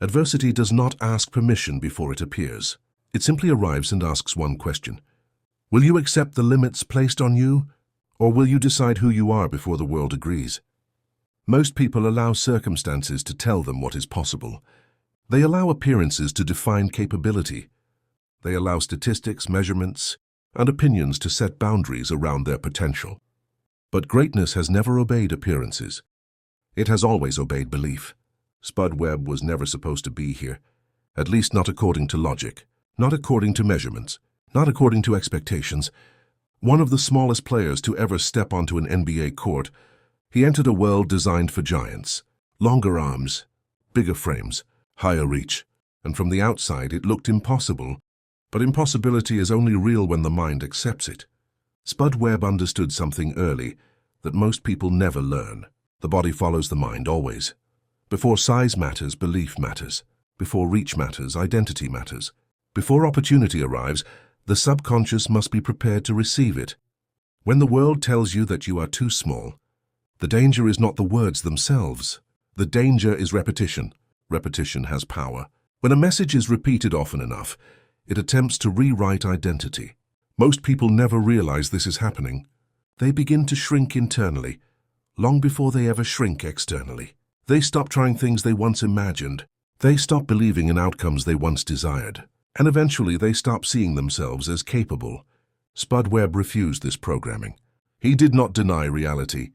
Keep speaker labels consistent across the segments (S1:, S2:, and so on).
S1: Adversity does not ask permission before it appears. It simply arrives and asks one question. Will you accept the limits placed on you, or will you decide who you are before the world agrees? Most people allow circumstances to tell them what is possible. They allow appearances to define capability. They allow statistics, measurements, and opinions to set boundaries around their potential. But greatness has never obeyed appearances. It has always obeyed belief. Spud Webb was never supposed to be here, at least not according to logic, not according to measurements, not according to expectations. One of the smallest players to ever step onto an NBA court, he entered a world designed for giants. Longer arms, bigger frames, higher reach, and from the outside it looked impossible. But impossibility is only real when the mind accepts it. Spud Webb understood something early that most people never learn. The body follows the mind always. Before size matters, belief matters. Before reach matters, identity matters. Before opportunity arrives, the subconscious must be prepared to receive it. When the world tells you that you are too small, the danger is not the words themselves. The danger is repetition. Repetition has power. When a message is repeated often enough, it attempts to rewrite identity. Most people never realize this is happening. They begin to shrink internally, long before they ever shrink externally. They stop trying things they once imagined. They stop believing in outcomes they once desired. And eventually they stop seeing themselves as capable. Spud Webb refused this programming. He did not deny reality.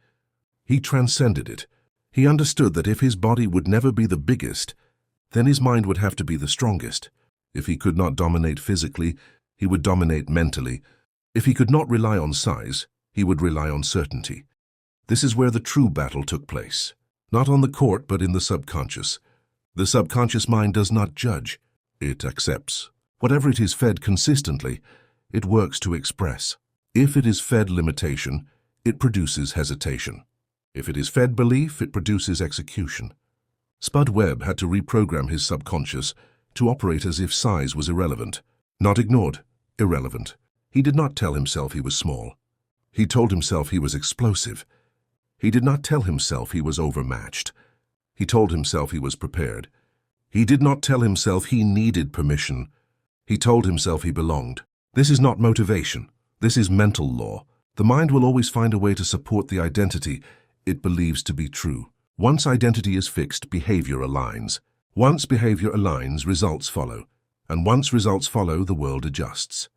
S1: He transcended it. He understood that if his body would never be the biggest, then his mind would have to be the strongest. If he could not dominate physically, he would dominate mentally. If he could not rely on size, he would rely on certainty. This is where the true battle took place. Not on the court, but in the subconscious. The subconscious mind does not judge. It accepts. Whatever it is fed consistently, it works to express. If it is fed limitation, it produces hesitation. If it is fed belief, it produces execution. Spud Webb had to reprogram his subconscious to operate as if size was irrelevant. Not ignored, irrelevant. He did not tell himself he was small. He told himself he was explosive. He did not tell himself he was overmatched. He told himself he was prepared. He did not tell himself he needed permission. He told himself he belonged. This is not motivation. This is mental law. The mind will always find a way to support the identity it believes to be true. Once identity is fixed, behavior aligns. Once behavior aligns, results follow. And once results follow, the world adjusts.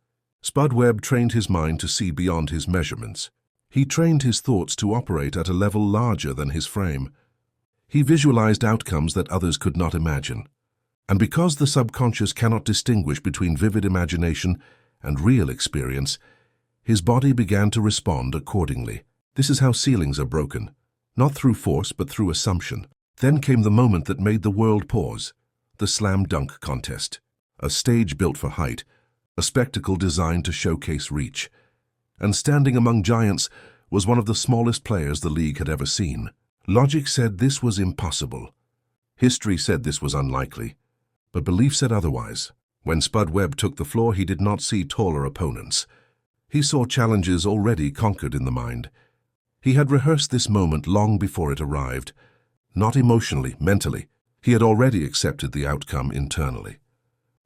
S1: Spud Webb trained his mind to see beyond his measurements. He trained his thoughts to operate at a level larger than his frame. He visualized outcomes that others could not imagine. And because the subconscious cannot distinguish between vivid imagination and real experience, his body began to respond accordingly. This is how ceilings are broken, not through force but through assumption. Then came the moment that made the world pause, the slam dunk contest. A stage built for height, a spectacle designed to showcase reach. And standing among giants was one of the smallest players the league had ever seen. Logic said this was impossible. History said this was unlikely. But belief said otherwise. When Spud Webb took the floor, he did not see taller opponents. He saw challenges already conquered in the mind. He had rehearsed this moment long before it arrived. Not emotionally, mentally. He had already accepted the outcome internally.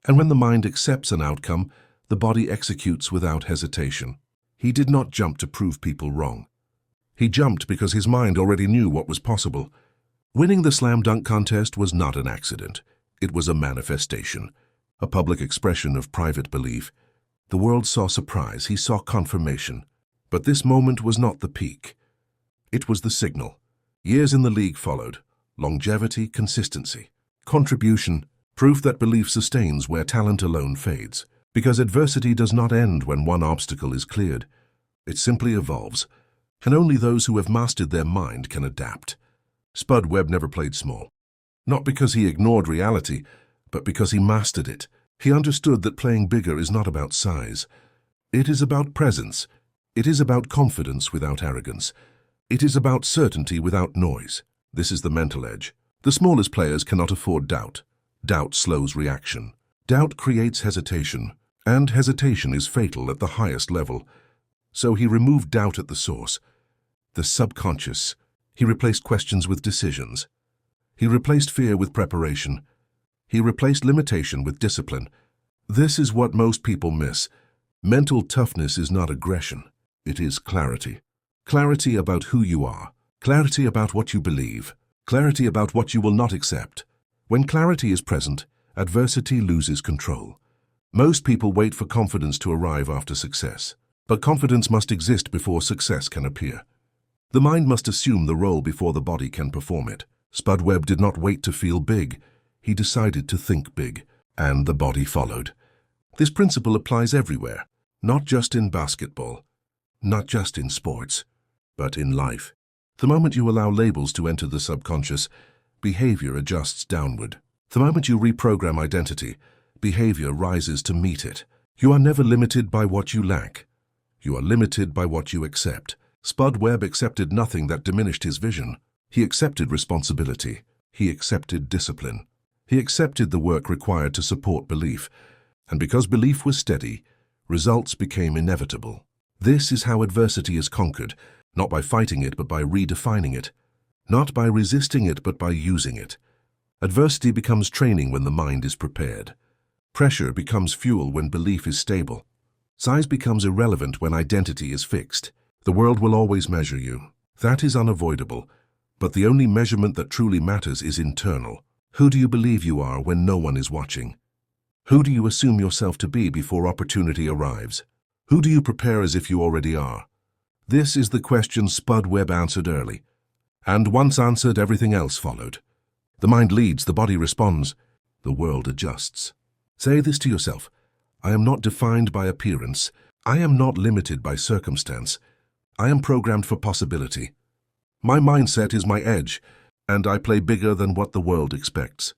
S1: And when the mind accepts an outcome, the body executes without hesitation. He did not jump to prove people wrong. He jumped because his mind already knew what was possible. Winning the slam dunk contest was not an accident. It was a manifestation, a public expression of private belief. The world saw surprise, he saw confirmation. But this moment was not the peak. It was the signal. Years in the league followed. Longevity, consistency, contribution, proof that belief sustains where talent alone fades. Because adversity does not end when one obstacle is cleared. It simply evolves, and only those who have mastered their mind can adapt. Spud Webb never played small. Not because he ignored reality, but because he mastered it. He understood that playing bigger is not about size. It is about presence. It is about confidence without arrogance. It is about certainty without noise. This is the mental edge. The smallest players cannot afford doubt. Doubt slows reaction. Doubt creates hesitation. And hesitation is fatal at the highest level. So he removed doubt at the source, the subconscious. He replaced questions with decisions. He replaced fear with preparation. He replaced limitation with discipline. This is what most people miss. Mental toughness is not aggression. It is clarity. Clarity about who you are. Clarity about what you believe. Clarity about what you will not accept. When clarity is present, adversity loses control. Most people wait for confidence to arrive after success. But confidence must exist before success can appear. The mind must assume the role before the body can perform it. Spud Webb did not wait to feel big. He decided to think big, and the body followed. This principle applies everywhere, not just in basketball, not just in sports, but in life. The moment you allow labels to enter the subconscious, behavior adjusts downward. The moment you reprogram identity, behavior rises to meet it. You are never limited by what you lack. You are limited by what you accept. Spud Webb accepted nothing that diminished his vision. He accepted responsibility. He accepted discipline. He accepted the work required to support belief. And because belief was steady, results became inevitable. This is how adversity is conquered, not by fighting it but by redefining it. Not by resisting it but by using it. Adversity becomes training when the mind is prepared. Pressure becomes fuel when belief is stable. Size becomes irrelevant when identity is fixed. The world will always measure you. That is unavoidable. But the only measurement that truly matters is internal. Who do you believe you are when no one is watching? Who do you assume yourself to be before opportunity arrives? Who do you prepare as if you already are? This is the question Spud Webb answered early. And once answered, everything else followed. The mind leads, the body responds, the world adjusts. Say this to yourself. I am not defined by appearance. I am not limited by circumstance. I am programmed for possibility. My mindset is my edge, and I play bigger than what the world expects.